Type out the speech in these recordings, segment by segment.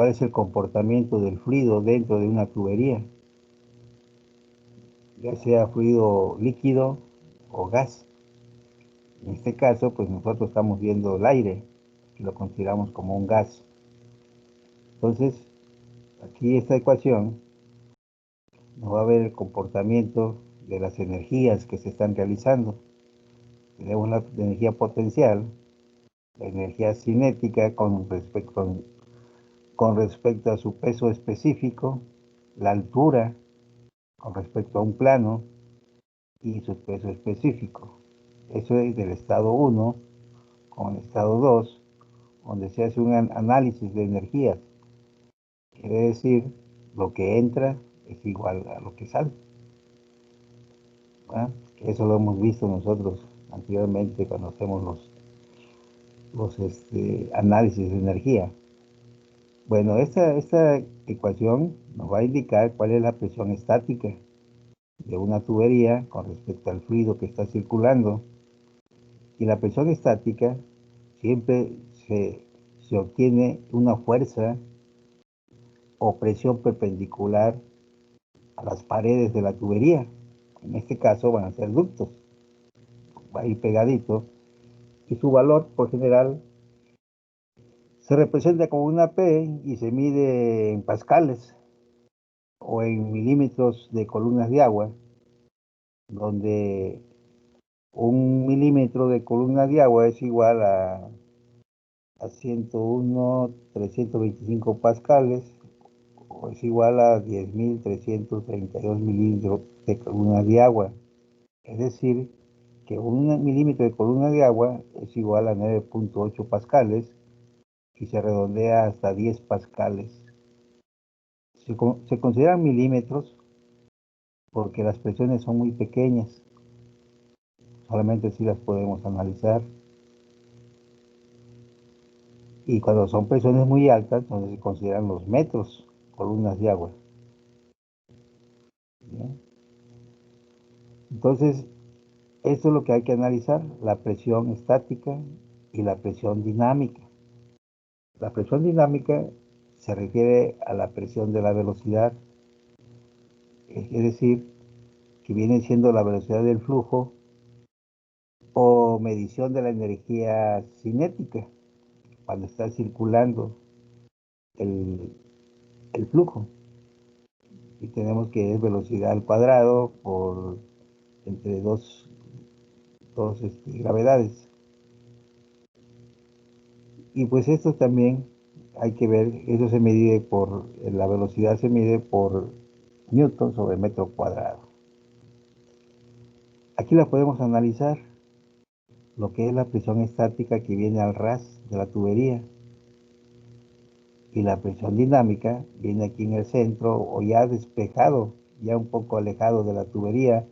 cuál es el comportamiento del fluido dentro de una tubería, ya sea fluido líquido o gas. En este caso, pues nosotros estamos viendo el aire, que lo consideramos como un gas. Entonces, aquí esta ecuación nos va a ver el comportamiento de las energías que se están realizando. Tenemos la energía potencial, la energía cinética con respecto a su peso específico, la altura con respecto a un plano y su peso específico. Eso es del estado 1 con el estado 2, donde se hace un análisis de energías. Quiere decir, lo que entra es igual a lo que sale. ¿Ah? Eso lo hemos visto nosotros anteriormente cuando hacemos los análisis de energía. Bueno, esta ecuación nos va a indicar cuál es la presión estática de una tubería con respecto al fluido que está circulando. Y la presión estática siempre se obtiene una fuerza o presión perpendicular a las paredes de la tubería. En este caso van a ser ductos. Va a ir pegadito. Y su valor, por general, se representa como una P y se mide en pascales o en milímetros de columnas de agua, donde un milímetro de columna de agua es igual a 101,325 pascales, o es igual a 10.332 milímetros de columna de agua. Es decir, que un milímetro de columna de agua es igual a 9,8 pascales y se redondea hasta 10 pascales. Se consideran milímetros porque las presiones son muy pequeñas, solamente si las podemos analizar. Y cuando son presiones muy altas, entonces se consideran los metros, columnas de agua. ¿Bien? Entonces, esto es lo que hay que analizar, la presión estática y la presión dinámica. La presión dinámica se refiere a la presión de la velocidad, es decir, que viene siendo la velocidad del flujo o medición de la energía cinética cuando está circulando el, el flujo. Y tenemos que es velocidad al cuadrado por entre dos gravedades. Y pues esto también hay que ver, eso se mide la velocidad se mide por newton sobre metro cuadrado. Aquí la podemos analizar, lo que es la presión estática que viene al ras de la tubería. Y la presión dinámica viene aquí en el centro o ya despejado, ya un poco alejado de la tubería,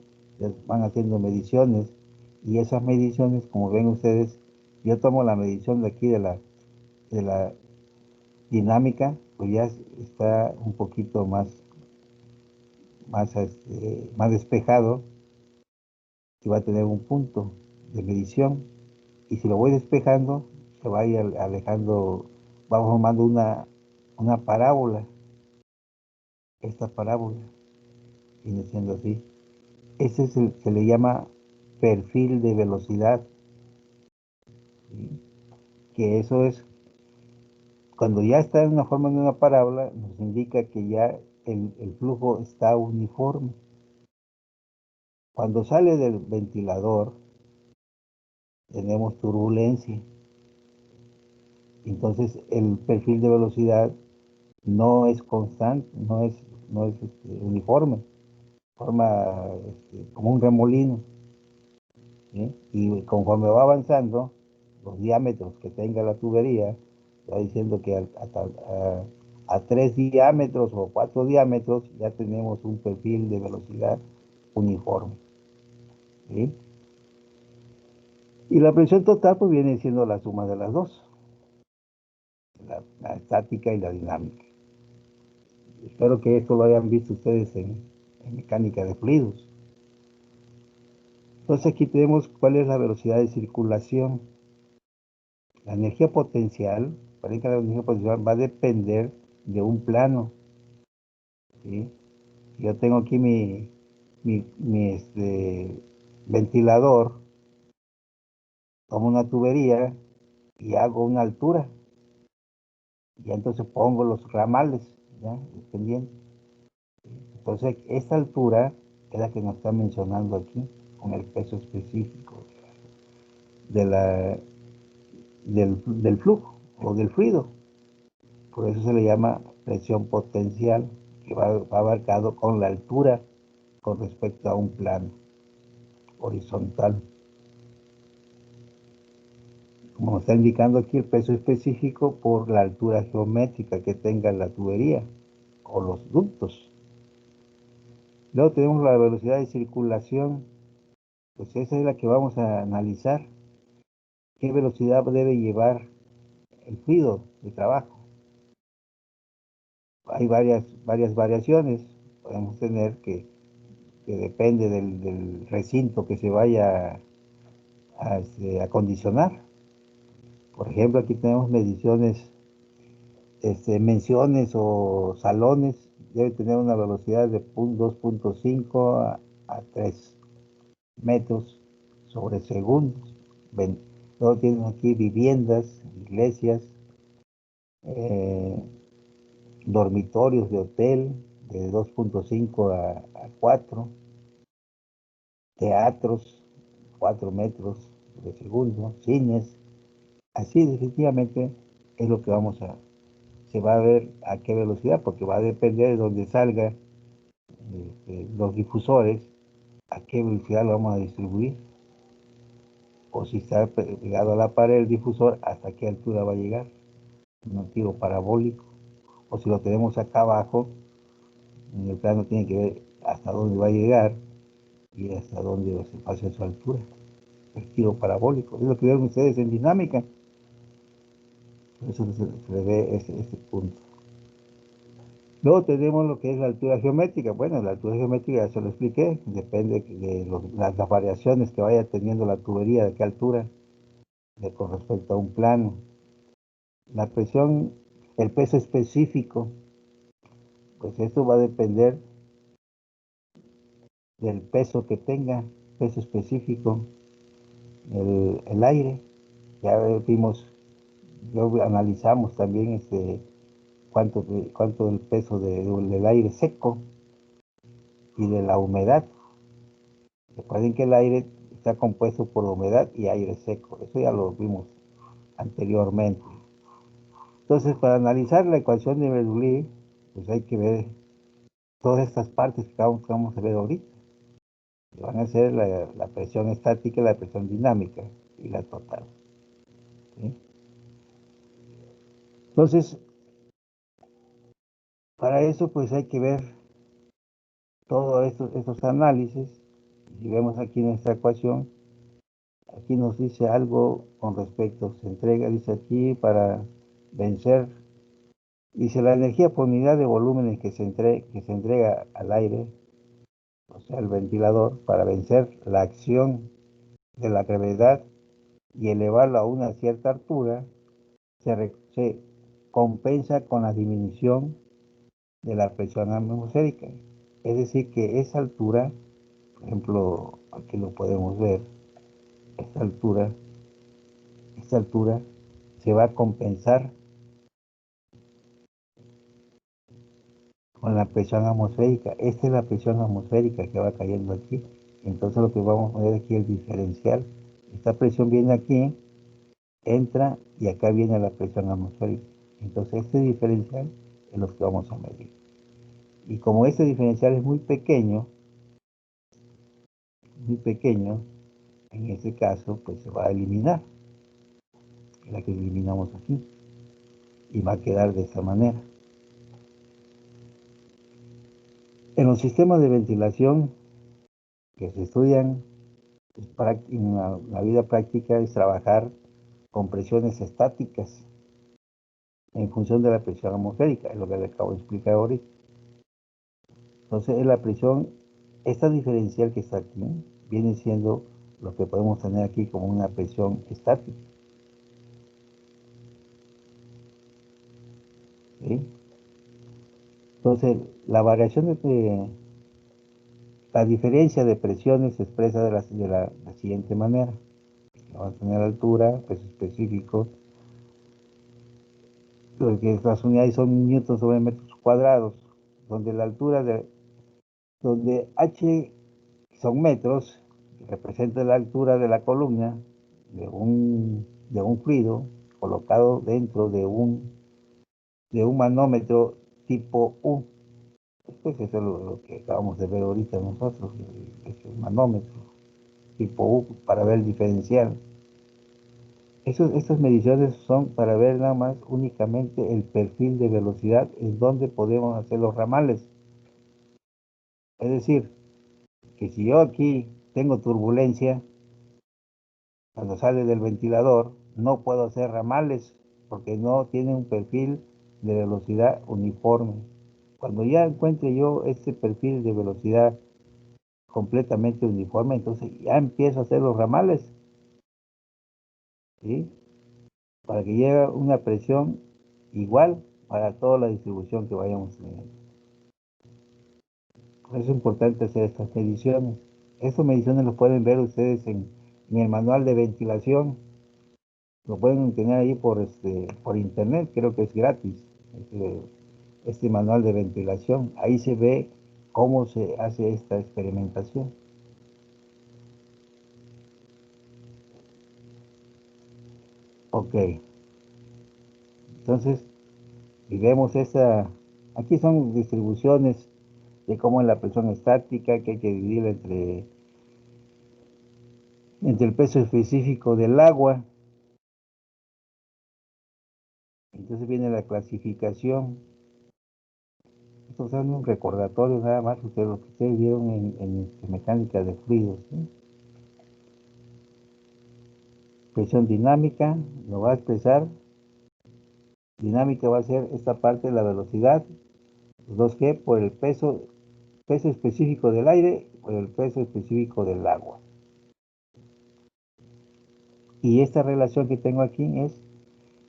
van haciendo mediciones y esas mediciones, como ven ustedes, yo tomo la medición de aquí de la dinámica, pues ya está un poquito más despejado y va a tener un punto de medición. Y si lo voy despejando, se va a ir alejando, va formando una parábola. Esta parábola viene siendo así. Se le llama perfil de velocidad, ¿sí? Que eso es, cuando ya está en una forma de una parábola, nos indica que ya el flujo está uniforme. Cuando sale del ventilador, tenemos turbulencia. Entonces, el perfil de velocidad no es constante, no es uniforme, forma como un remolino. ¿Sí? Y conforme va avanzando, los diámetros que tenga la tubería, va diciendo que a 3 diámetros o 4 diámetros ya tenemos un perfil de velocidad uniforme. ¿Sí? Y la presión total pues viene siendo la suma de las dos, la estática y la dinámica. Espero que esto lo hayan visto ustedes en mecánica de fluidos. Entonces aquí tenemos cuál es la velocidad de circulación. La energía potencial, la energía potencial va a depender de un plano, ¿sí? Yo tengo aquí mi ventilador, tomo una tubería y hago una altura, y entonces pongo los ramales, ¿ya? Dependiendo. Entonces, esta altura es la que nos está mencionando aquí, con el peso específico de del flujo o del fluido. Por eso se le llama presión potencial, que va abarcado con la altura con respecto a un plano horizontal. Como nos está indicando aquí el peso específico por la altura geométrica que tenga la tubería o los ductos. Luego tenemos la velocidad de circulación, pues esa es la que vamos a analizar. ¿Qué velocidad debe llevar el fluido de trabajo? Hay varias variaciones. Podemos tener que depende del recinto que se vaya a acondicionar. Por ejemplo, aquí tenemos mediciones, menciones o salones. Debe tener una velocidad de 2.5 a 3 metros sobre segundo. Luego tienen aquí viviendas, iglesias, eh, dormitorios de hotel de 2.5 a 4, teatros, 4 metros de segundo, cines. Así definitivamente es lo que se va a ver a qué velocidad, porque va a depender de donde salga los difusores, a qué velocidad lo vamos a distribuir, o si está pegado a la pared el difusor, hasta qué altura va a llegar, un tiro parabólico, o si lo tenemos acá abajo, en el plano tiene que ver hasta dónde va a llegar y hasta dónde se pasa su altura, el tiro parabólico. Es lo que ven ustedes en dinámica, por eso se le ve ese punto. Luego tenemos lo que es la altura geométrica. Bueno, la altura geométrica ya se lo expliqué, depende de las variaciones que vaya teniendo la tubería, de qué altura, con respecto a un plano. La presión, el peso específico, pues esto va a depender del peso que tenga, peso específico, el aire. Ya vimos, ya analizamos también cuánto el peso del aire seco y de la humedad. Recuerden que el aire está compuesto por humedad y aire seco. Eso ya lo vimos anteriormente. Entonces, para analizar la ecuación de Bernoulli, pues hay que ver todas estas partes que vamos a ver ahorita. Que van a ser la presión estática, la presión dinámica y la total. ¿Sí? Entonces, para eso, pues hay que ver todos estos análisis. Si vemos aquí nuestra ecuación, aquí nos dice algo con respecto, se entrega, dice aquí, para vencer. Dice, la energía por unidad de volúmenes que se entrega al aire, o sea, el ventilador, para vencer la acción de la gravedad y elevarlo a una cierta altura, se compensa con la disminución de la presión atmosférica. Es decir, que esa altura, por ejemplo, aquí lo podemos ver, esta altura se va a compensar con la presión atmosférica. Esta es la presión atmosférica que va cayendo aquí. Entonces lo que vamos a ver aquí es el diferencial. Esta presión viene aquí, entra y acá viene la presión atmosférica. Entonces este diferencial es lo que vamos a medir. Y como este diferencial es muy pequeño, en este caso pues se va a eliminar. La que eliminamos aquí. Y va a quedar de esta manera. En los sistemas de ventilación que se estudian en la vida práctica es trabajar con presiones estáticas en función de la presión atmosférica, es lo que le acabo de explicar ahorita. Entonces, la presión, esta diferencial que está aquí, viene siendo lo que podemos tener aquí como una presión estática. ¿Sí? Entonces, la variación la diferencia de presiones se expresa de la siguiente manera. Vamos a tener altura, peso específico, porque las unidades son newtons sobre metros cuadrados, donde la altura donde h son metros, que representa la altura de la columna de un fluido colocado dentro de un manómetro tipo U. Pues eso es lo que acabamos de ver ahorita nosotros, ese manómetro tipo U para ver el diferencial. Estas mediciones son para ver nada más únicamente el perfil de velocidad en donde podemos hacer los ramales. Es decir, que si yo aquí tengo turbulencia, cuando sale del ventilador, no puedo hacer ramales porque no tiene un perfil de velocidad uniforme. Cuando ya encuentre yo este perfil de velocidad completamente uniforme, entonces ya empiezo a hacer los ramales, ¿sí? Para que llegue una presión igual para toda la distribución que vayamos teniendo. Por eso es importante hacer estas mediciones. Estas mediciones lo pueden ver ustedes en el manual de ventilación. Lo pueden tener ahí por internet, creo que es gratis. Este manual de ventilación. Ahí se ve cómo se hace esta experimentación. Ok, entonces, y vemos aquí son distribuciones de cómo es la presión estática, que hay que dividir entre el peso específico del agua. Entonces viene la clasificación. Esto es un recordatorio nada más, lo que ustedes vieron en mecánica de fluidos, ¿sí? Presión dinámica, lo va a expresar. Dinámica va a ser esta parte de la velocidad, 2G por el peso específico del aire por el peso específico del agua. Y esta relación que tengo aquí es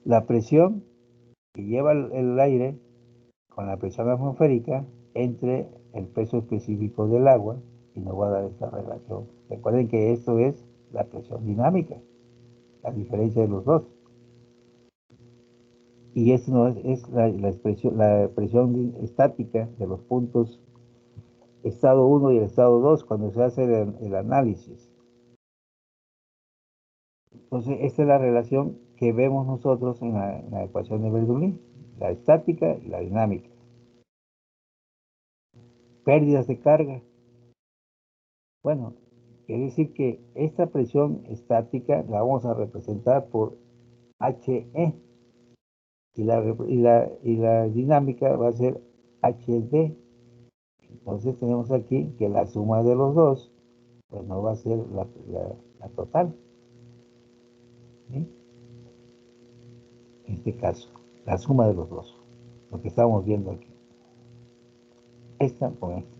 la presión que lleva el aire con la presión atmosférica entre el peso específico del agua y nos va a dar esta relación. Recuerden que esto es la presión dinámica, la diferencia de los dos. Y esto no es la presión estática de los puntos estado 1 y el estado 2 cuando se hace el análisis. Entonces, esta es la relación que vemos nosotros en la ecuación de Bernoulli, la estática y la dinámica. Pérdidas de carga. Bueno, quiere decir que esta presión estática la vamos a representar por HE y la dinámica va a ser HD. Entonces tenemos aquí que la suma de los dos, pues no va a ser la total, ¿sí? En este caso, la suma de los dos, lo que estamos viendo aquí, esta con esta.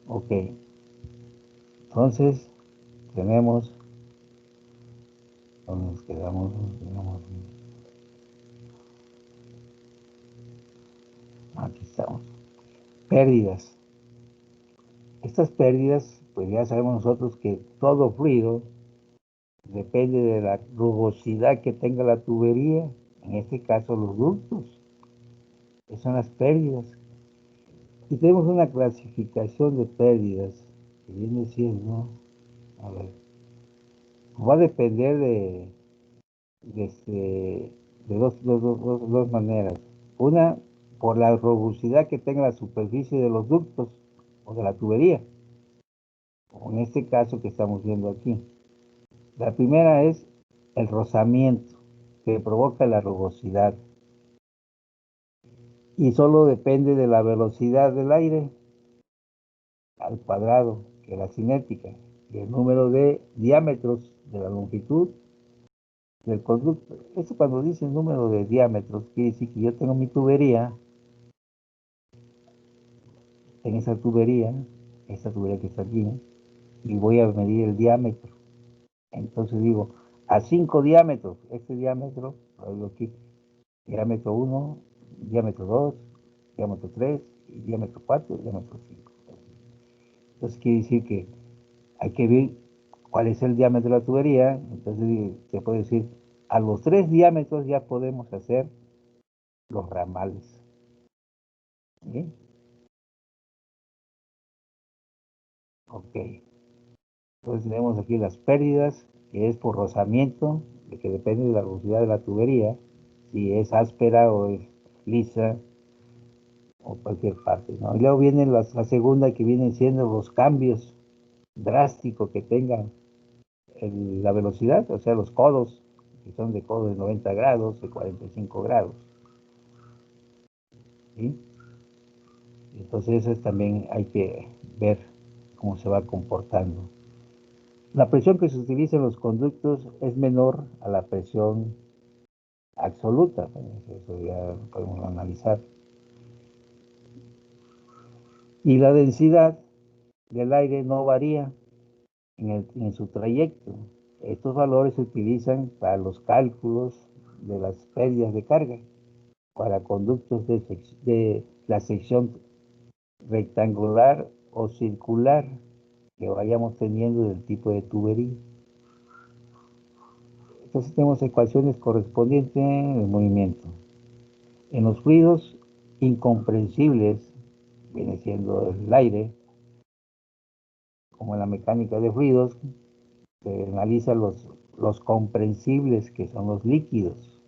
Ok, entonces tenemos, ¿dónde nos quedamos? Aquí estamos. Pérdidas. Estas pérdidas, pues ya sabemos nosotros que todo fluido depende de la rugosidad que tenga la tubería, en este caso los ductos. Esas son las pérdidas. Y tenemos una clasificación de pérdidas que viene siendo, a ver, va a depender de dos maneras. Una, por la rugosidad que tenga la superficie de los ductos o de la tubería, o en este caso que estamos viendo aquí. La primera es el rozamiento, que provoca la rugosidad. Y solo depende de la velocidad del aire al cuadrado, que es la cinética, y el número de diámetros de la longitud del conducto. Eso cuando dice el número de diámetros, quiere decir que yo tengo mi tubería, en esa tubería que está aquí, y voy a medir el diámetro. Entonces digo, a 5 diámetros, este diámetro, lo digo aquí, diámetro 1, diámetro 2, diámetro 3, diámetro 4 y diámetro 5. Entonces quiere decir que hay que ver cuál es el diámetro de la tubería. Entonces se puede decir, a los 3 diámetros ya podemos hacer los ramales. ¿Sí? Ok. Entonces tenemos aquí las pérdidas, que es por rozamiento, de que depende de la velocidad de la tubería, si es áspera o es lisa o cualquier parte, ¿no? Y luego viene la segunda, que vienen siendo los cambios drásticos que tengan la velocidad, o sea, los codos, que son de codos de 90 grados, de 45 grados. ¿Sí? Entonces eso también hay que ver cómo se va comportando. La presión que se utiliza en los conductos es menor a la presión absoluta, pues, eso ya podemos analizar. Y la densidad del aire no varía en su trayecto. Estos valores se utilizan para los cálculos de las pérdidas de carga, para conductos de la sección rectangular o circular que vayamos teniendo del tipo de tubería. Entonces tenemos ecuaciones correspondientes al movimiento. En los fluidos incomprensibles, viene siendo el aire, como en la mecánica de fluidos, se analiza los comprensibles, que son los líquidos.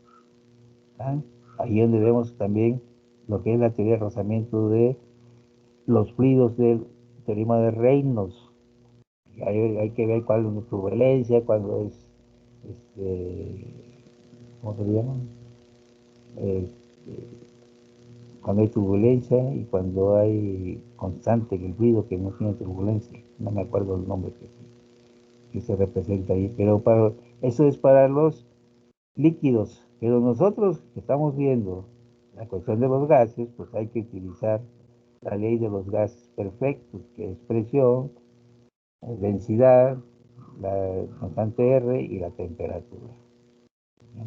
¿Ah? Ahí donde vemos también lo que es la teoría de rozamiento de los fluidos del teorema de Reynolds. Hay que ver cuál es la turbulencia, cuando es, ¿cómo se llama? Eh, Cuando hay turbulencia y cuando hay constante en el fluido que no tiene turbulencia. No me acuerdo el nombre que se representa ahí, pero eso es para los líquidos. Pero nosotros que estamos viendo la cuestión de los gases, pues hay que utilizar la ley de los gases perfectos, que es presión, densidad, la constante R y la temperatura. ¿Sí?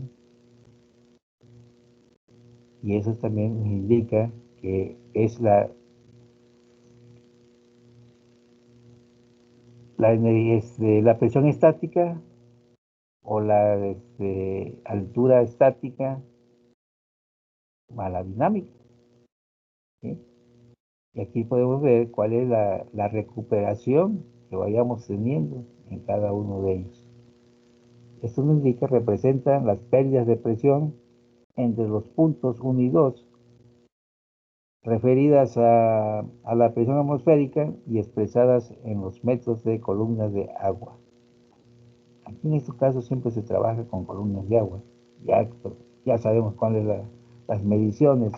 Y eso también nos indica que es la presión estática o la altura estática a la dinámica. ¿Sí? Y aquí podemos ver cuál es la recuperación que vayamos teniendo en cada uno de ellos. Esto nos indica, representan las pérdidas de presión entre los puntos 1 y 2, referidas a la presión atmosférica y expresadas en los metros de columnas de agua. Aquí en estos casos siempre se trabaja con columnas de agua. Ya, ya sabemos cuáles son las mediciones,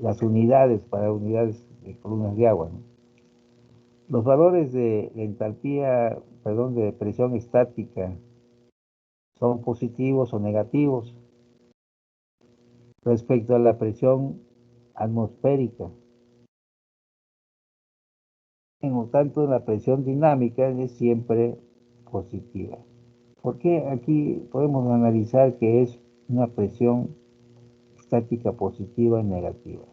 las unidades para unidades de columnas de agua, ¿no? Los valores de entalpía, perdón, de presión estática son positivos o negativos respecto a la presión atmosférica. En lo tanto, la presión dinámica es siempre positiva. ¿Por qué aquí podemos analizar que es una presión estática positiva y negativa?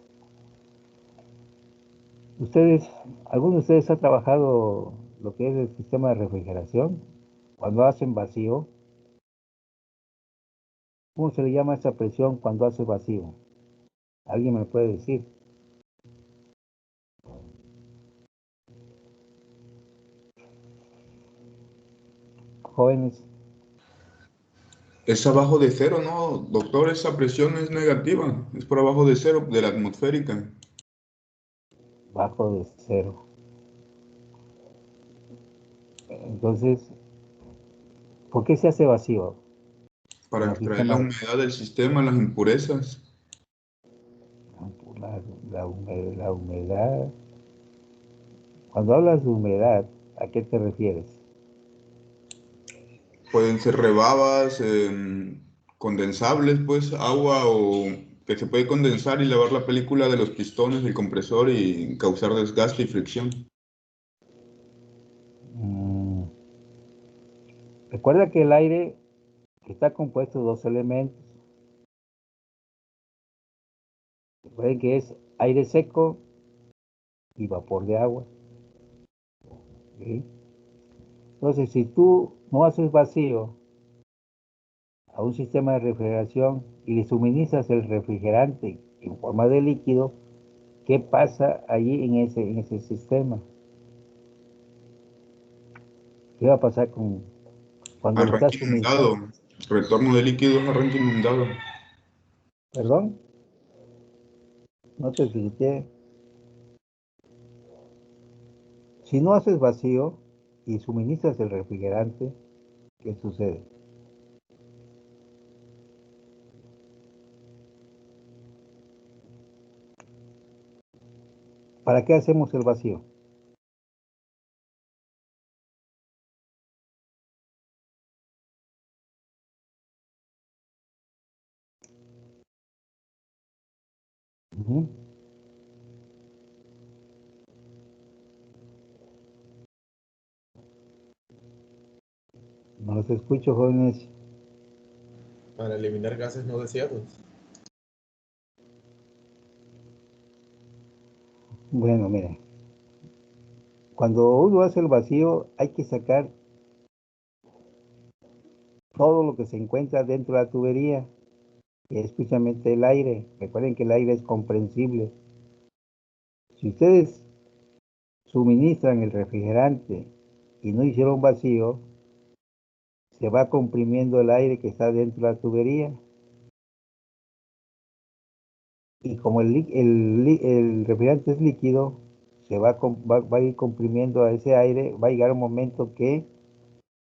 Ustedes, ¿Alguno de ustedes ha trabajado lo que es el sistema de refrigeración? Cuando hacen vacío, ¿cómo se le llama esa presión cuando hace vacío? ¿Alguien me puede decir? Jóvenes, Es abajo de cero, ¿no? Doctor, esa presión es negativa, es por abajo de cero, de la atmosférica, bajo de cero. Entonces, ¿por qué se hace vacío en para el extraer la sistema? humedad del sistema, las impurezas. La humedad. Cuando hablas de humedad, ¿a qué te refieres? Pueden ser rebabas, condensables, pues agua o que se puede condensar y lavar la película de los pistones del compresor y causar desgaste y fricción. Mm, Recuerda que el aire está compuesto de dos elementos, Recuerden que es aire seco y vapor de agua. ¿Sí? Entonces, si tú no haces vacío a un sistema de refrigeración y le suministras el refrigerante en forma de líquido, ¿qué pasa allí en ese sistema? ¿Qué va a pasar cuando le estás Arranque suministrando? inundado. Retorno de líquidos, arranque inundado. ¿Perdón? No te expliqué. Si no haces vacío y suministras el refrigerante, ¿qué sucede? ¿Para qué hacemos el vacío? Ujú. No los escucho, jóvenes. Para eliminar gases no deseados. Bueno, mira, cuando uno hace el vacío hay que sacar todo lo que se encuentra dentro de la tubería, que es precisamente el aire. Recuerden que el aire es comprensible. Si ustedes suministran el refrigerante y no hicieron vacío, se va comprimiendo el aire que está dentro de la tubería. Y como el refrigerante es líquido, va a ir comprimiendo a ese aire, va a llegar un momento que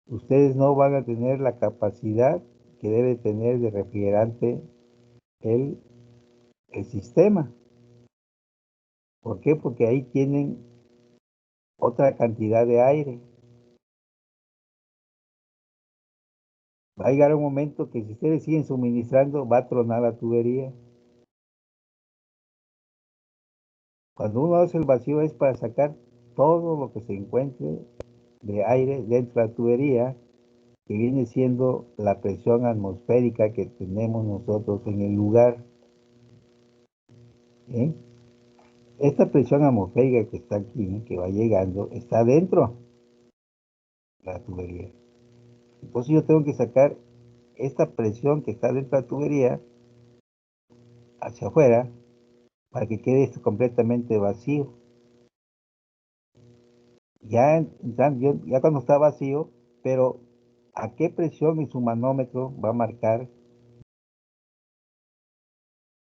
ustedes no van a tener la capacidad que debe tener de refrigerante el, el sistema. ¿Por qué? Porque ahí tienen otra cantidad de aire. Va a llegar un momento que si ustedes siguen suministrando, va a tronar la tubería. Cuando uno hace el vacío es para sacar todo lo que se encuentre de aire dentro de la tubería, que viene siendo la presión atmosférica que tenemos nosotros en el lugar. ¿Eh? Esta presión atmosférica que está aquí, que va llegando, está dentro de la tubería. Entonces yo tengo que sacar esta presión que está dentro de la tubería hacia afuera para que quede esto completamente vacío. Ya cuando está vacío, pero ¿a qué presión en su manómetro va a marcar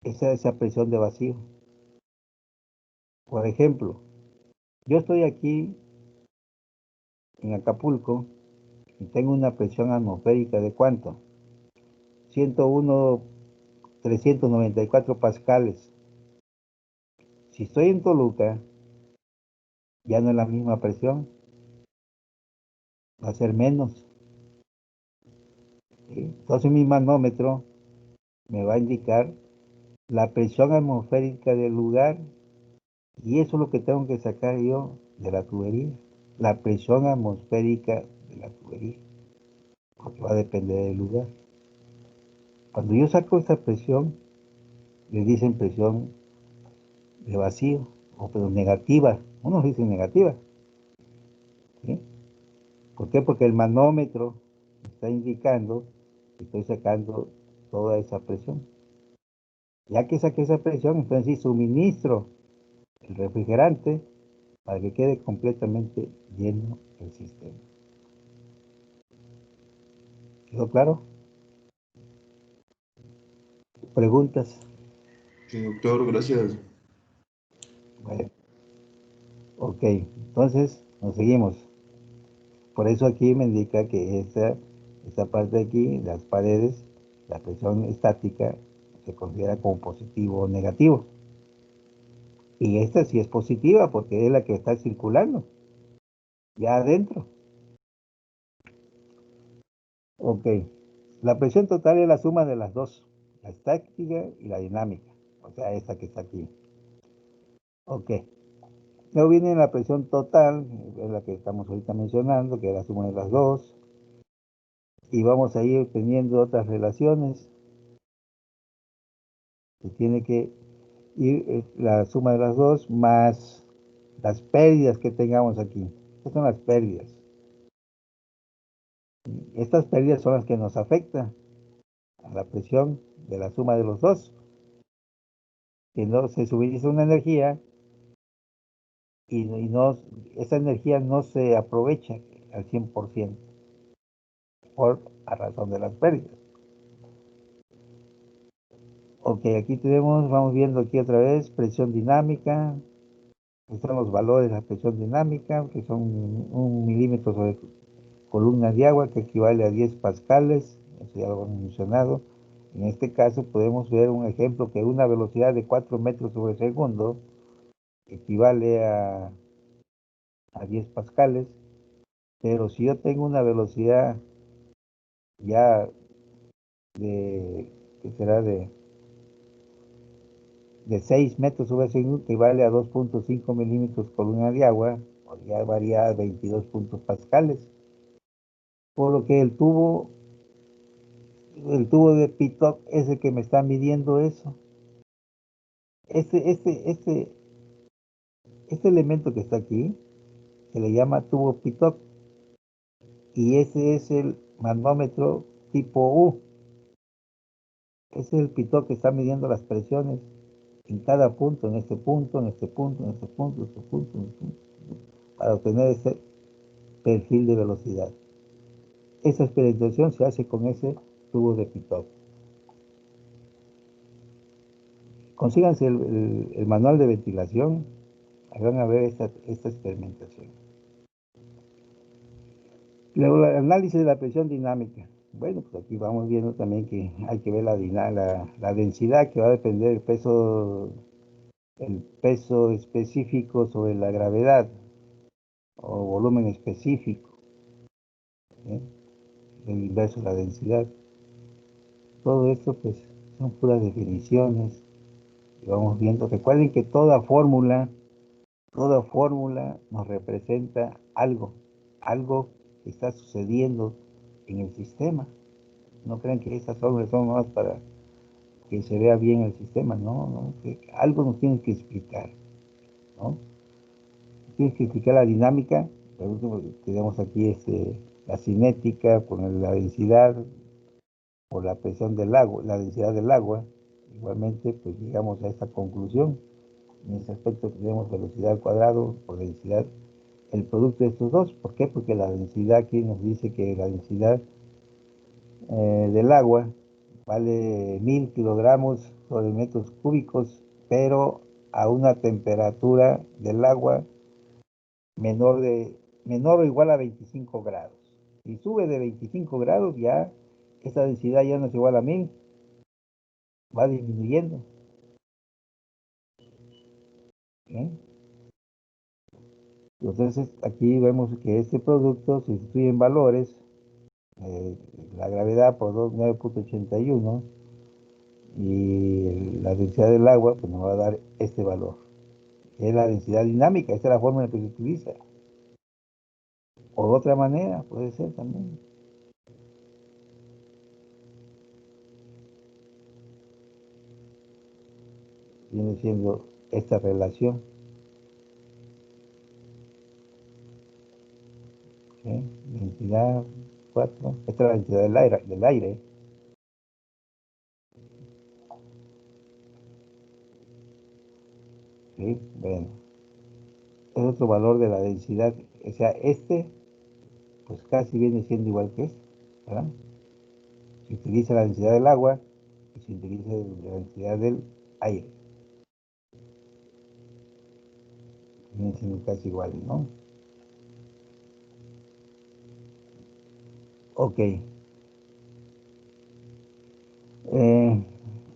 esa presión de vacío? Por ejemplo, yo estoy aquí en Acapulco y tengo una presión atmosférica de ¿cuánto? 101, 394 pascales. Si estoy en Toluca, ya no es la misma presión, va a ser menos. ¿Sí? Entonces mi manómetro me va a indicar la presión atmosférica del lugar y eso es lo que tengo que sacar yo de la tubería, la presión atmosférica de la tubería, porque va a depender del lugar. Cuando yo saco esta presión, le dicen presión de vacío, o pero negativa, unos dicen negativa. ¿Sí? ¿Por qué? Porque el manómetro está indicando que estoy sacando toda esa presión. Ya que saqué esa presión, entonces sí suministro el refrigerante para que quede completamente lleno el sistema. ¿Quedó claro? ¿Preguntas? Sí, doctor, gracias. Bueno, ok, entonces nos seguimos. Por eso aquí me indica que esta parte de aquí, las paredes, la presión estática se considera como positivo o negativo. Y esta sí es positiva porque es la que está circulando, ya adentro. Ok, la presión total es la suma de las dos, la estática y la dinámica, o sea, esta que está aquí. Ok, luego viene la presión total, es la que estamos ahorita mencionando, que es la suma de las dos, y vamos a ir teniendo otras relaciones que tiene que y la suma de las dos más las pérdidas que tengamos aquí. Estas son las pérdidas. Estas pérdidas son las que nos afectan a la presión de la suma de los dos. Que no se suministra una energía y no, esa energía no se aprovecha al 100% por a razón de las pérdidas. Ok, aquí tenemos, vamos viendo aquí otra vez, presión dinámica. Estos son los valores de la presión dinámica, que son 1 milímetro sobre columna de agua, que equivale a 10 pascales. Eso ya lo hemos mencionado. En este caso podemos ver un ejemplo que una velocidad de 4 metros sobre segundo equivale a 10 pascales. Pero si yo tengo una velocidad ya que será de 6 metros sobre segundo, que vale a 2.5 milímetros columna de agua, ya varía a 22 puntos pascales. Por lo que el tubo de Pitot es el que me está midiendo eso. Este elemento que está aquí se le llama tubo Pitot y ese es el manómetro tipo U. Ese es el Pitot que está midiendo las presiones en cada punto, en este punto, en este punto, en este punto, en este punto, en este punto, para obtener ese perfil de velocidad. Esa experimentación se hace con ese tubo de Pitot. Consíganse el manual de ventilación, van a ver esta experimentación. Luego, el análisis de la presión dinámica. Bueno, pues aquí vamos viendo también que hay que ver la densidad, que va a depender del el peso específico sobre la gravedad o volumen específico, ¿eh? El inverso de la densidad. Todo esto pues son puras definiciones y vamos viendo. Recuerden que toda fórmula nos representa algo que está sucediendo en el sistema. No crean que esas fórmulas son más para que se vea bien el sistema, no, que algo nos tiene que explicar, ¿no? Tienes que explicar la dinámica. Por último, tenemos aquí la cinética con la densidad o la presión del agua, la densidad del agua. Igualmente, pues llegamos a esta conclusión. En ese aspecto tenemos velocidad al cuadrado por densidad, el producto de estos dos. ¿Por qué? Porque la densidad aquí nos dice que la densidad del agua vale 1000 kilogramos sobre metros cúbicos, pero a una temperatura del agua menor o igual a 25 grados. Si sube de 25 grados, ya esa densidad ya no es igual a 1000, va disminuyendo. ¿Eh? Entonces aquí vemos que este producto se sustituye en valores, la gravedad por 9.81 y la densidad del agua pues nos va a dar este valor. Es la densidad dinámica, esta es la fórmula que se utiliza. O de otra manera puede ser también. Viene siendo esta relación. ¿Sí? Densidad 4. Esta es la densidad del aire. ¿Sí? Bueno, es otro valor de la densidad. O sea, pues casi viene siendo igual que este, ¿verdad? Se utiliza la densidad del agua y se utiliza la densidad del aire. Vienen siendo casi iguales, ¿no? Ok.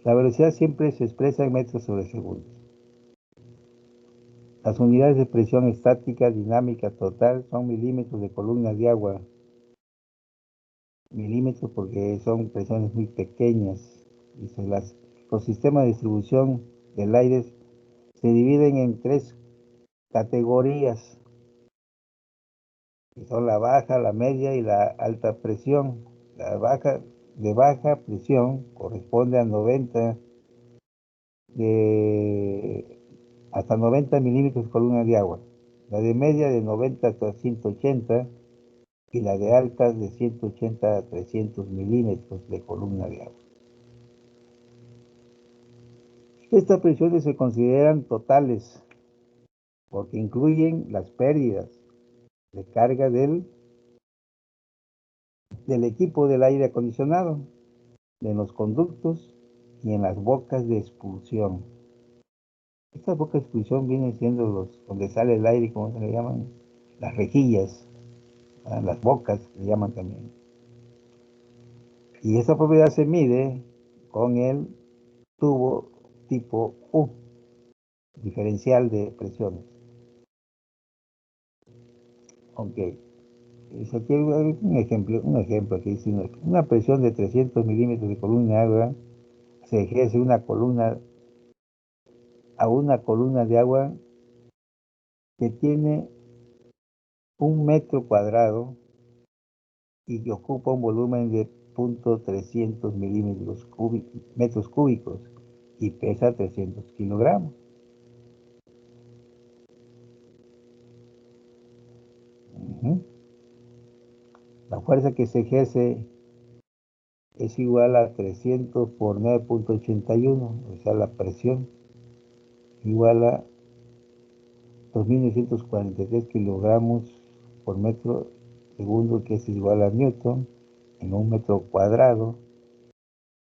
La velocidad siempre se expresa en metros sobre segundo. Las unidades de presión estática dinámica total son milímetros de columna de agua. Milímetros porque son presiones muy pequeñas. Dice, los sistemas de distribución del aire se dividen en 3 categorías, que son la baja, la media y la alta presión. La de baja presión corresponde a 90 de hasta 90 milímetros de columna de agua, la de media de 90 hasta 180 y la de altas de 180 a 300 milímetros de columna de agua. Estas presiones se consideran totales porque incluyen las pérdidas de carga del equipo del aire acondicionado, en los conductos y en las bocas de expulsión. Estas bocas de expulsión vienen siendo donde sale el aire, como se le llaman, las rejillas, las bocas se llaman también. Y esa propiedad se mide con el tubo tipo U, diferencial de presiones. Ok, aquí hay un ejemplo que dice una presión de 300 milímetros de columna de agua se ejerce a una columna de agua que tiene 1 metro cuadrado y que ocupa un volumen de 0.300 metros cúbicos y pesa 300 kilogramos. La fuerza que se ejerce es igual a 300 por 9.81, o sea, la presión igual a 2.943 kilogramos por metro segundo, que es igual a Newton en 1 metro cuadrado.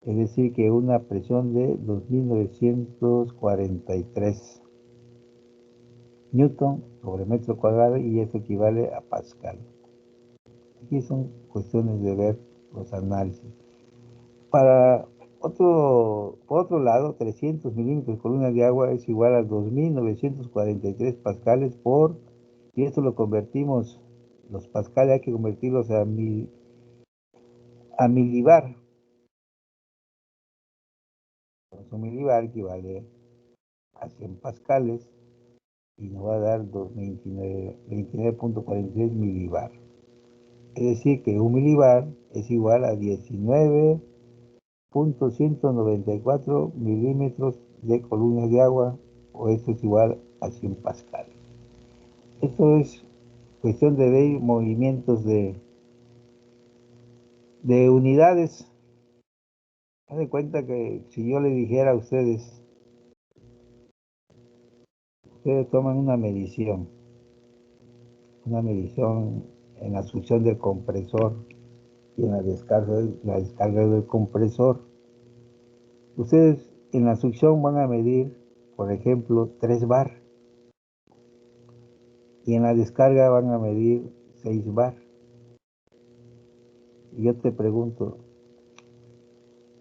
Es decir, que una presión de 2.943 Newton sobre metro cuadrado, y eso equivale a Pascal. Aquí son cuestiones de ver los análisis. Por otro lado, 300 milímetros de columna de agua es igual a 2.943 pascales y esto lo convertimos, los pascales hay que convertirlos a milibar. Entonces, un milibar equivale a 100 pascales y nos va a dar 29.43 milibar. Es decir, que un milibar es igual a 19.194 milímetros de columna de agua, o esto es igual a 100 pascales. Esto es cuestión de ver movimientos de unidades. Haz de cuenta que si yo le dijera a ustedes toman una medición en la succión del compresor y en la descarga del compresor. Ustedes en la succión van a medir, por ejemplo, 3 bar, y en la descarga van a medir 6 bar. Y yo te pregunto,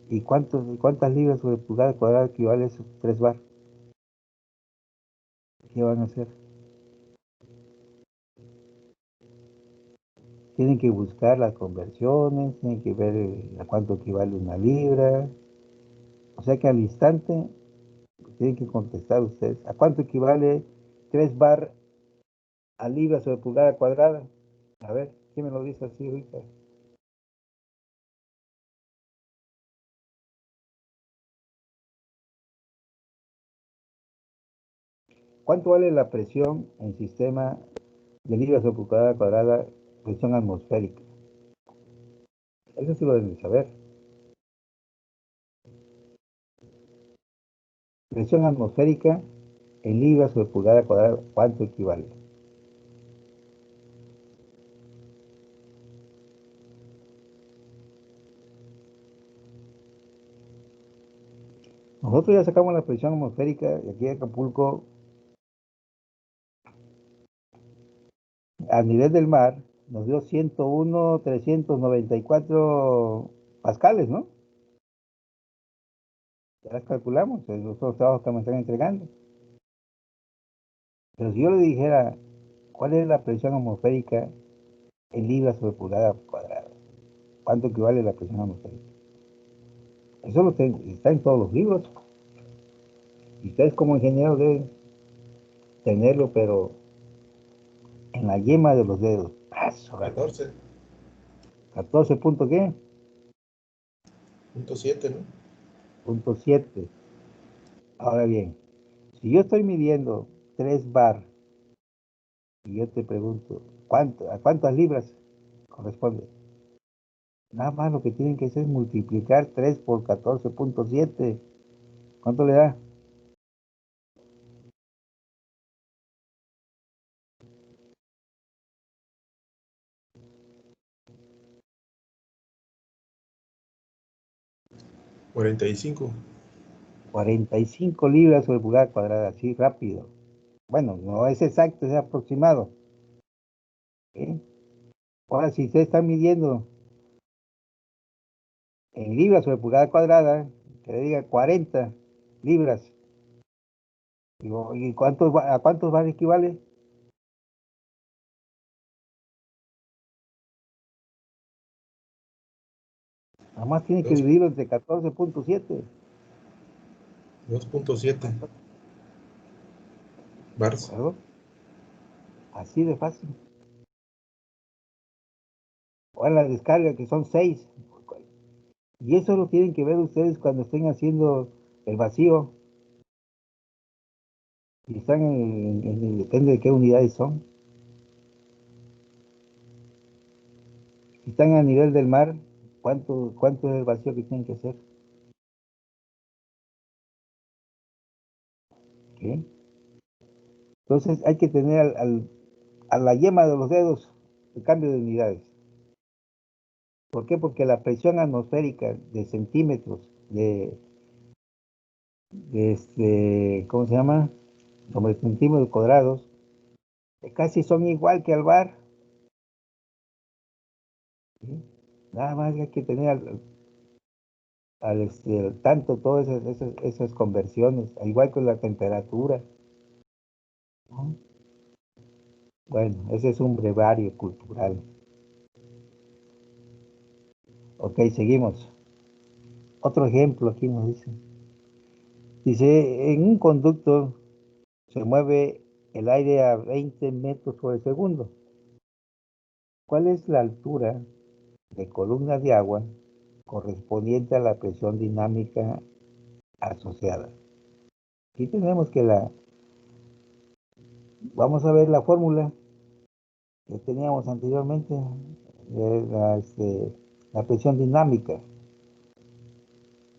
¿y cuántas libras sobre pulgada cuadrada equivale a esos 3 bar? ¿Qué van a hacer? Tienen que buscar las conversiones, tienen que ver a cuánto equivale una libra. O sea que al instante tienen que contestar ustedes, ¿a cuánto equivale 3 bar a libra sobre pulgada cuadrada? A ver, ¿quién me lo dice así ahorita? ¿Cuánto vale la presión en sistema de libras sobre pulgada cuadrada, presión atmosférica? Eso sí lo deben saber. Presión atmosférica en libras sobre pulgada cuadrada, ¿cuánto equivale? Nosotros ya sacamos la presión atmosférica y aquí en Acapulco, a nivel del mar, nos dio 101.394 pascales, ¿no? Ya las calculamos, en los otros trabajos que me están entregando. Pero si yo le dijera, ¿cuál es la presión atmosférica en libras sobre pulgada cuadrada? ¿Cuánto equivale la presión atmosférica? Eso está en todos los libros. Y ustedes como ingenieros deben tenerlo, pero en la yema de los dedos. 14. 14 punto qué? .7, ¿no? Punto 7. Ahora bien, si yo estoy midiendo 3 bar y yo te pregunto, ¿a cuántas libras corresponde? Nada más lo que tienen que hacer es multiplicar 3 por 14.7. ¿Cuánto le da? ¿45? 45 libras sobre pulgada cuadrada, así rápido. Bueno, no es exacto, es aproximado. ¿Sí? Ahora, si ustedes están midiendo en libras sobre pulgada cuadrada, que le diga 40 libras, digo, ¿y a cuántos bar equivale? Nada más tiene que Dos- dividirlo entre 14.7. 2.7 ¿De bars. acuerdo? Así de fácil. Ahora la descarga, que son 6. Y eso lo tienen que ver ustedes cuando estén haciendo el vacío. Y están depende de qué unidades son. Si están a nivel del mar, ¿cuánto es el vacío que tienen que hacer? ¿Sí? Entonces hay que tener a la yema de los dedos el cambio de unidades. ¿Por qué? Porque la presión atmosférica de centímetros ¿cómo se llama? Sobre centímetros cuadrados, casi son igual que al bar. ¿Sí? Nada más hay que tener al tanto todas esas conversiones, igual que la temperatura, ¿no? Bueno, ese es un brevario cultural. Ok, seguimos. Otro ejemplo aquí nos dice. Dice, en un conducto se mueve el aire a 20 metros por segundo. ¿Cuál es la altura de columna de agua correspondiente a la presión dinámica asociada? Aquí tenemos vamos a ver la fórmula que teníamos anteriormente, de la presión dinámica.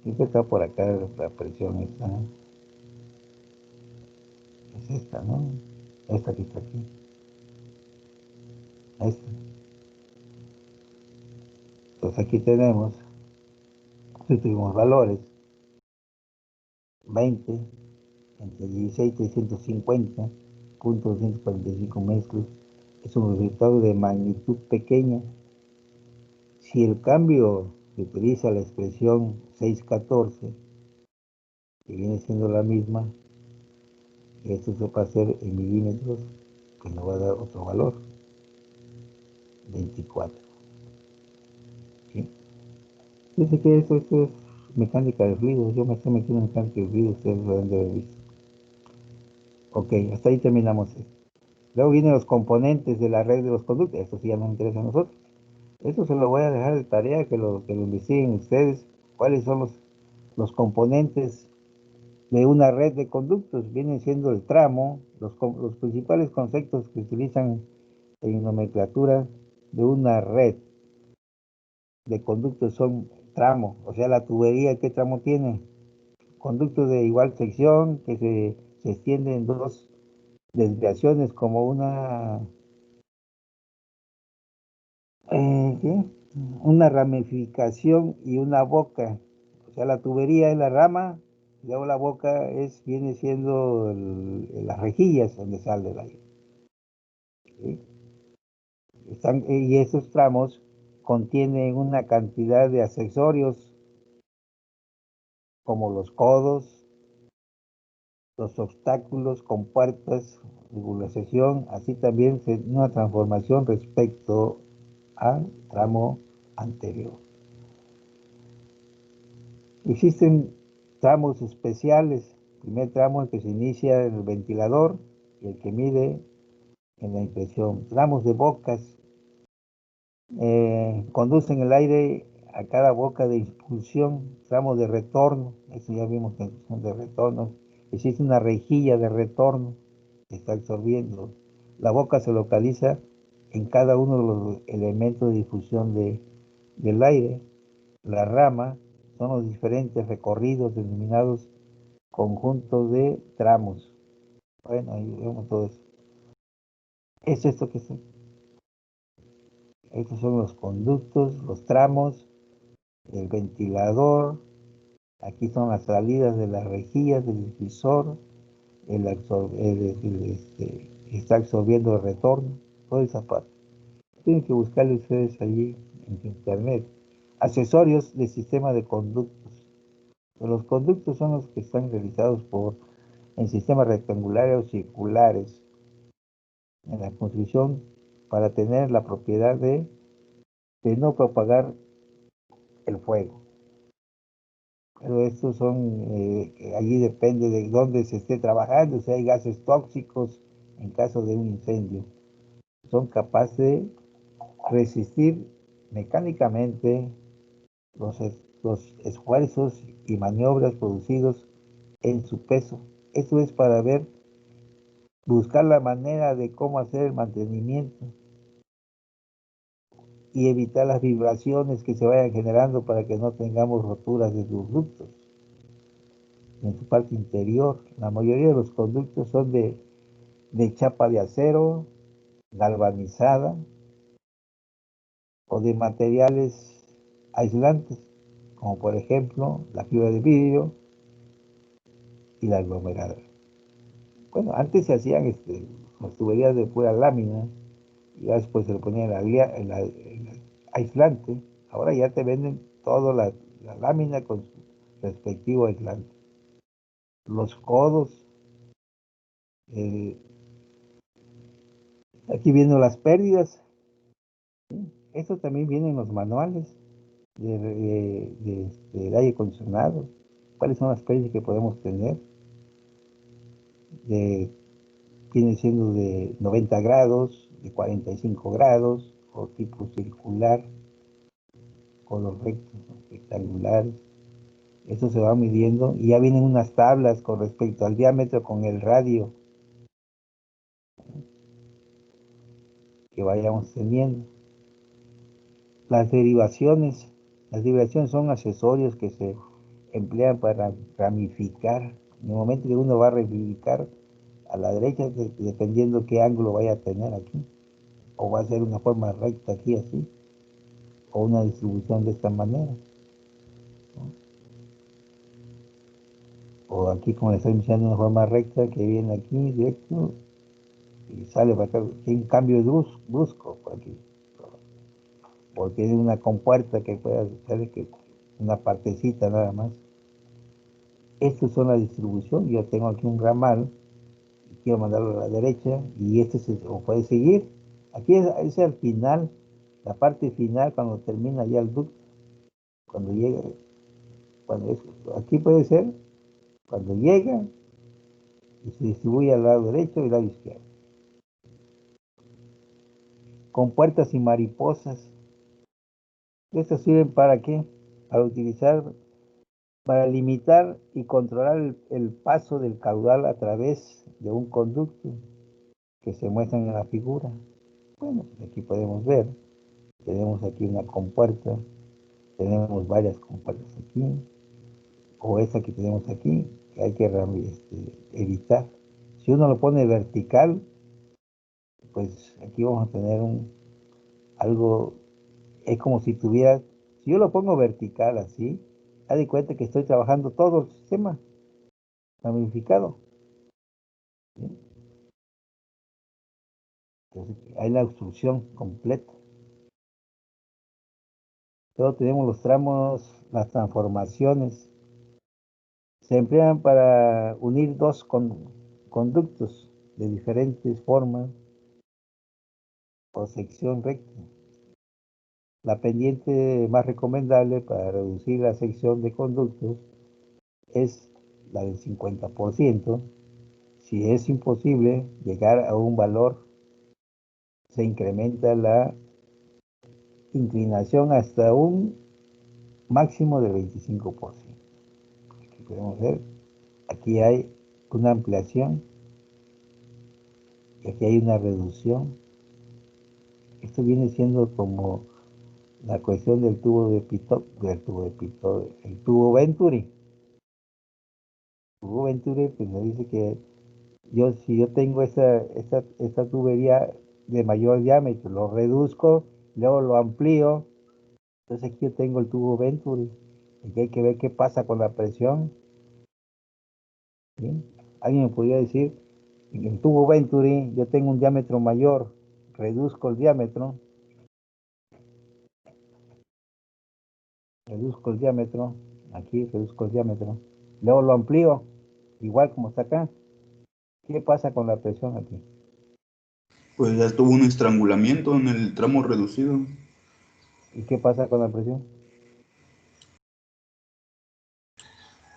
Siempre está por acá la presión esta, ¿no? Es esta, ¿no? Esta que está aquí. Esta. Entonces aquí tenemos, si tuvimos valores, 20 entre 16 y 350.245 metros, es un resultado de magnitud pequeña. Si el cambio se utiliza la expresión 614, que viene siendo la misma, esto se va a hacer en milímetros, que nos va a dar otro valor, 24. ¿Sí? Dice que esto es mecánica de fluidos. Yo me estoy metiendo en mecánica de fluidos, ustedes lo deben de haber visto. Ok, hasta ahí terminamos esto. Luego vienen los componentes de la red de los conductos. Esto sí ya nos interesa a nosotros. Esto se lo voy a dejar de tarea que lo investiguen ustedes. ¿Cuáles son los componentes de una red de conductos? Vienen siendo el tramo, los principales conceptos que utilizan en nomenclatura de una red de conductos son tramo, o sea, la tubería, ¿qué tramo tiene? Conductos de igual sección que se extiende en dos desviaciones como ¿qué? Una ramificación y una boca. O sea, la tubería es la rama, y luego la boca viene siendo las rejillas donde sale el aire. ¿Sí? Y esos tramos contienen una cantidad de accesorios como los codos, los obstáculos, compuertas, regulación, así también una transformación respecto al tramo anterior. Existen tramos especiales. El primer tramo, el que se inicia en el ventilador y el que mide en la impresión. Tramos de bocas conducen el aire a cada boca de impulsión. Tramos de retorno, eso ya vimos que son de retorno. existe una rejilla de retorno que está absorbiendo. La boca se localiza en cada uno de los elementos de difusión del aire. La rama son los diferentes recorridos denominados conjuntos de tramos. Bueno, ahí vemos todo eso. Es esto que son. Estos son los conductos, los tramos, el ventilador. Aquí son las salidas de las rejillas del difusor. Está absorbiendo el retorno. Toda esa parte. Tienen que buscarle ustedes allí en internet. Accesorios del sistema de conductos. Los conductos son los que están realizados en sistemas rectangulares o circulares en la construcción para tener la propiedad de no propagar el fuego. Pero estos son, allí depende de dónde se esté trabajando, si hay gases tóxicos en caso de un incendio. Son capaces de resistir mecánicamente los esfuerzos y maniobras producidos en su peso. Eso es para buscar la manera de cómo hacer el mantenimiento y evitar las vibraciones que se vayan generando para que no tengamos roturas de sus ductos. En su parte interior, la mayoría de los conductos son de chapa de acero, galvanizada o de materiales aislantes, como por ejemplo la fibra de vidrio y la aglomerada. Bueno, antes se hacían las tuberías de pura lámina y ya después se le ponía el aislante. Ahora ya te venden toda la lámina con su respectivo aislante. Los codos, aquí viendo las pérdidas, eso también viene en los manuales de aire acondicionado. ¿Cuáles son las pérdidas que podemos tener? Viene siendo de 90 grados, de 45 grados, o tipo circular, o los rectos, rectangulares. Eso se va midiendo y ya vienen unas tablas con respecto al diámetro con el radio que vayamos teniendo. Las derivaciones son accesorios que se emplean para ramificar. En el momento que uno va a ramificar a la derecha, dependiendo qué ángulo vaya a tener aquí, o va a ser una forma recta aquí así, o una distribución de esta manera, ¿no? O aquí, como le estoy mencionando, una forma recta que viene aquí directo y sale para acá. Hay un cambio brusco por aquí, porque tiene una compuerta que puede hacer que una partecita nada más. Estas son la distribución. Yo tengo aquí un ramal y quiero mandarlo a la derecha y este se puede seguir. Aquí es al final, la parte final, cuando termina ya el ducto, cuando llega, aquí puede ser cuando llega y se distribuye al lado derecho y al lado izquierdo. Compuertas y mariposas. Estas sirven ¿para qué? Para limitar y controlar el paso del caudal a través de un conducto que se muestran en la figura. Bueno, aquí podemos ver, tenemos aquí una compuerta, tenemos varias compuertas aquí, o esta que tenemos aquí, que hay que evitar. Si uno lo pone vertical, pues aquí vamos a tener algo, es como si yo lo pongo vertical así, haz de cuenta que estoy trabajando todo el sistema ramificado, ¿sí? Entonces, hay la obstrucción completa. Luego tenemos los tramos, las transformaciones. Se emplean para unir dos conductos de diferentes formas o sección recta. La pendiente más recomendable para reducir la sección de conductos es la del 50%. Si es imposible llegar a un valor, se incrementa la inclinación hasta un máximo del 25%. Aquí podemos ver, aquí hay una ampliación, y aquí hay una reducción. Esto viene siendo como la cuestión del tubo de Pitot, el tubo Venturi. El tubo Venturi, pues me dice que si yo tengo esta tubería de mayor diámetro, lo reduzco, luego lo amplío, entonces aquí yo tengo el tubo Venturi. Aquí hay que ver qué pasa con la presión. ¿Sí? Alguien me podría decir, en el tubo Venturi yo tengo un diámetro mayor, reduzco el diámetro, aquí reduzco el diámetro, luego lo amplío, igual como está acá. ¿Qué pasa con la presión aquí? Pues ya tuvo un estrangulamiento en el tramo reducido. ¿Y qué pasa con la presión?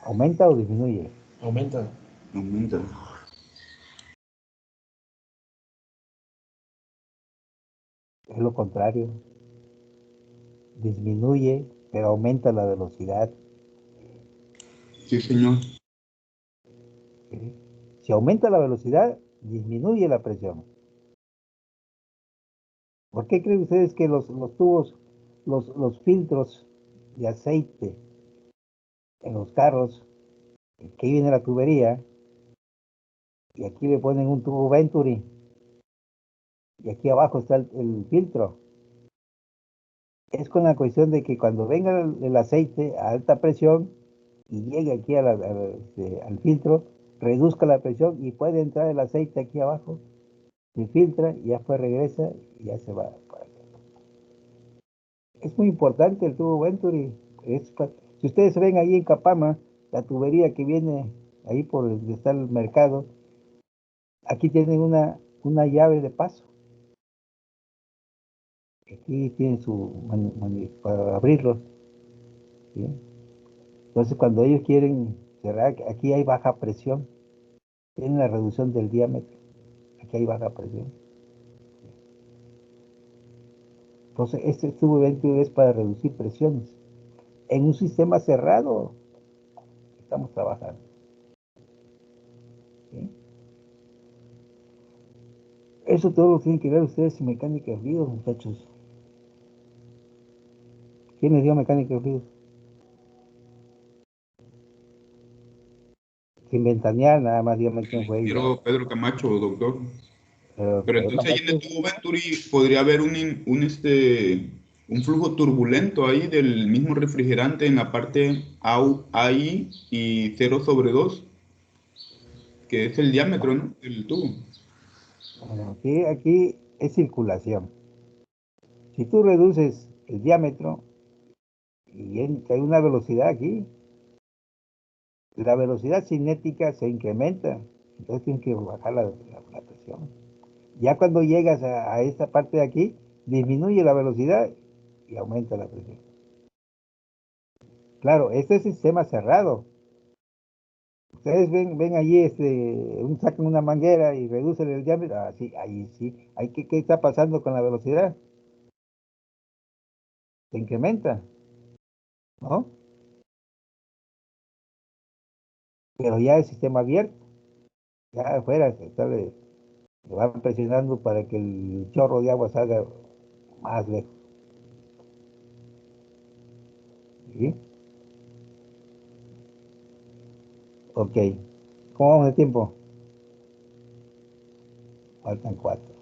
¿Aumenta o disminuye? Aumenta. Aumenta. Es lo contrario, disminuye, pero aumenta la velocidad. Sí, señor. ¿Sí? Si aumenta la velocidad, disminuye la presión. ¿Por qué creen ustedes que los tubos, los filtros de aceite en los carros, que ahí viene la tubería, y aquí le ponen un tubo Venturi, y aquí abajo está el filtro? Es con la cuestión de que cuando venga el aceite a alta presión y llegue aquí al filtro, reduzca la presión y puede entrar el aceite aquí abajo, se filtra y ya después regresa y ya se va para acá. Es muy importante el tubo Venturi. Si ustedes ven ahí en Capama, la tubería que viene ahí por donde está el mercado, aquí tienen una llave de paso. Aquí tienen para abrirlo. ¿Sí? Entonces, cuando ellos quieren cerrar, aquí hay baja presión, tienen la reducción del diámetro, aquí hay baja presión. Entonces, este tubo Venturi es para reducir presiones. En un sistema cerrado estamos trabajando. ¿Sí? Eso todo lo tienen que ver ustedes en mecánica de fluidos, muchachos. ¿Quién les dio mecánica de fluidos? Sin ventanear, nada más dígame quién fue y ya. Quiero Pedro Camacho, doctor. Pero Pero entonces ahí en el Camacho, tubo Venturi podría haber un flujo turbulento ahí del mismo refrigerante en la parte AI y 0/2, que es el diámetro, ¿no? Del tubo. bueno, aquí es circulación. Si tú reduces el diámetro y hay una velocidad aquí, la velocidad cinética se incrementa, entonces tienes que bajar la presión. Ya cuando llegas a esta parte de aquí, disminuye la velocidad y aumenta la presión. Claro, este es sistema cerrado. Ustedes ven allí, sacan una manguera y reducen el diámetro. Ah, sí, ahí sí. ¿Qué está pasando con la velocidad? Se incrementa, ¿no? Pero ya el sistema abierto, ya afuera le van presionando para que el chorro de agua salga más lejos. ¿Sí? Ok. ¿Cómo vamos de tiempo? Faltan 4.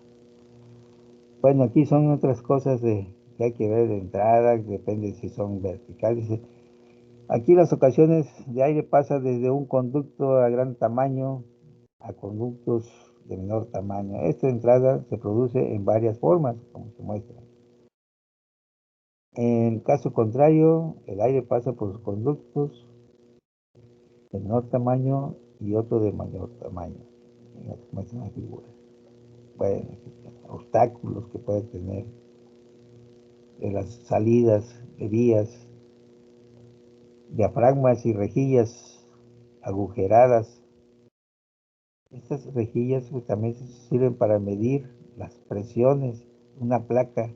Bueno, aquí son otras cosas que hay que ver de entrada, depende si son verticales. Aquí las ocasiones de aire pasa desde un conducto a gran tamaño a conductos de menor tamaño. Esta entrada se produce en varias formas, como se muestra. En caso contrario, el aire pasa por los conductos de menor tamaño y otro de mayor tamaño. Muestra la figura. Bueno, obstáculos que puede tener de las salidas de vías, diafragmas y rejillas agujeradas. Estas rejillas pues, también sirven para medir las presiones, una placa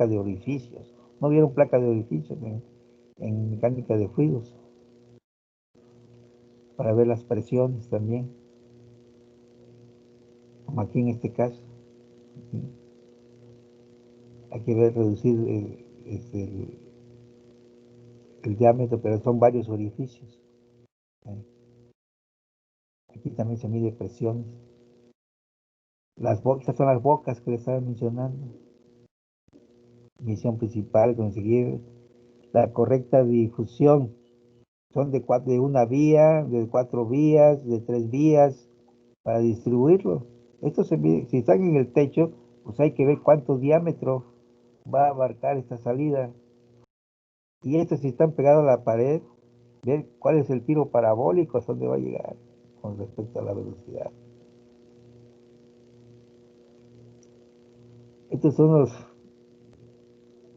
de orificios. ¿No vieron placa de orificios en mecánica de fluidos? Para ver las presiones también. como aquí en este caso. ¿Sí? Hay que ver reducir el diámetro, pero son varios orificios. ¿Sí? Aquí también se mide presiones. Estas son las bocas que les estaba mencionando. Misión principal, conseguir la correcta difusión. Son de una vía, de 4 vías, de 3 vías, para distribuirlo. Esto se mide, si están en el techo, pues hay que ver cuánto diámetro va a abarcar esta salida. Y estos si están pegados a la pared, ver cuál es el tiro parabólico, hasta dónde va a llegar con respecto a la velocidad. Estos son los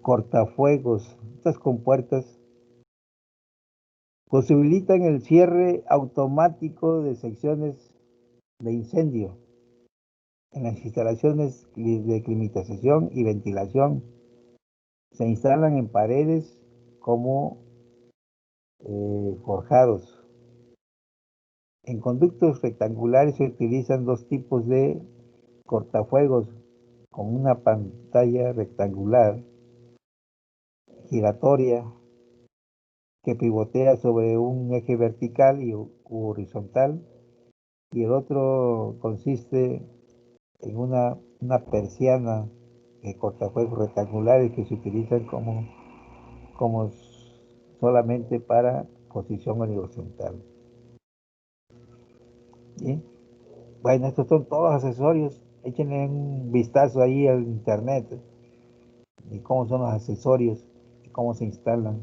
cortafuegos. Estas compuertas posibilitan el cierre automático de secciones de incendio en las instalaciones de climatización y ventilación. Se instalan en paredes como forjados. En conductos rectangulares se utilizan dos tipos de cortafuegos con una pantalla rectangular giratoria que pivotea sobre un eje vertical y horizontal, y el otro consiste en una persiana de cortafuegos rectangulares que se utilizan como solamente para posición horizontal. ¿Sí? Bueno, estos son todos accesorios. Échenle un vistazo ahí al internet y cómo son los accesorios y cómo se instalan.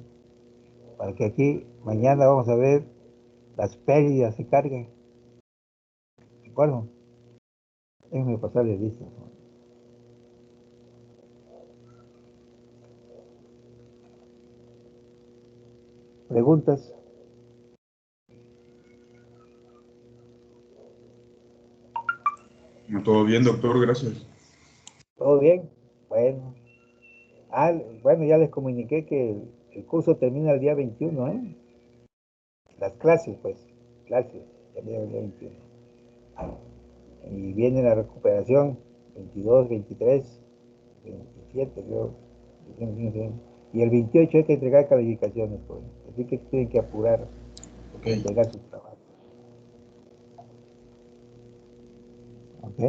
Para que aquí mañana vamos a ver las pérdidas de carga. ¿De acuerdo? Déjenme pasarle lista. ¿Preguntas? Todo bien, doctor, gracias. ¿Todo bien? Bueno. Bueno, ya les comuniqué que el curso termina el día 21, ¿eh? Las clases, pues. Clases. Termina el día 21. Y viene la recuperación, 22, 23, 27, creo. Y el 28 hay que entregar calificaciones, pues. Así que tienen que apurar Ok. para entregar sus trabajos. ¿Ok?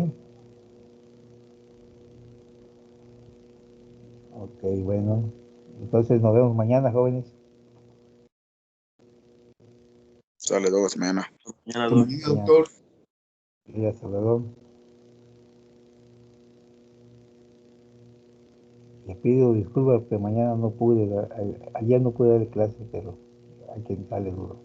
Ok, bueno. Entonces nos vemos mañana, jóvenes. Sale, dos mañana. Hasta mañana, doctor. Y hasta luego. Les pido disculpas porque mañana no pude, ayer no pude dar clase, pero hay que darle duro.